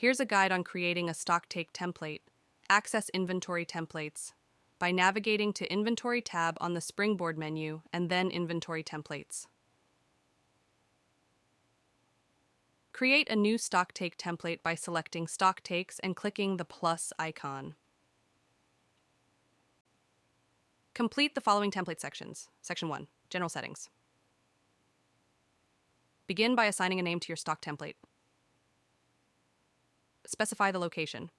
Here's a guide on creating a stock take template. Access inventory templates by navigating to Inventory tab on the Springboard menu and then Inventory Templates. Create a new stock take template by selecting Stock Takes and clicking the plus icon. Complete the following template sections. Section 1. General Settings. Begin by assigning a name to your stock template. Specify the location.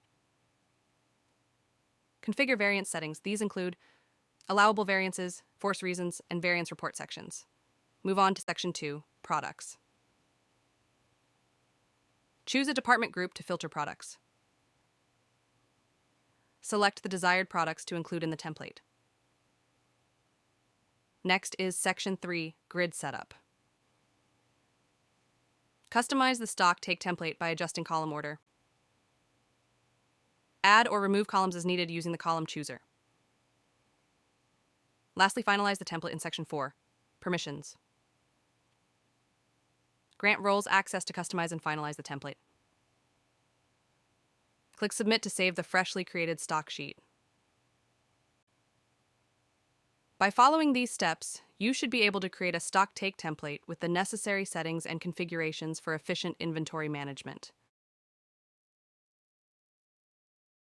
Configure variance settings. These include allowable variances, force reasons, and variance report sections. Move on to Section 2, Products. Choose a department group to filter products. Select the desired products to include in the template. Next is Section 3, Grid Setup. Customize the stock take template by adjusting column order. Add or remove columns as needed using the column chooser. Lastly, finalize the template in Section 4, Permissions. Grant roles access to customize and finalize the template. Click Submit to save the freshly created stock sheet. By following these steps, you should be able to create a stock take template with the necessary settings and configurations for efficient inventory management.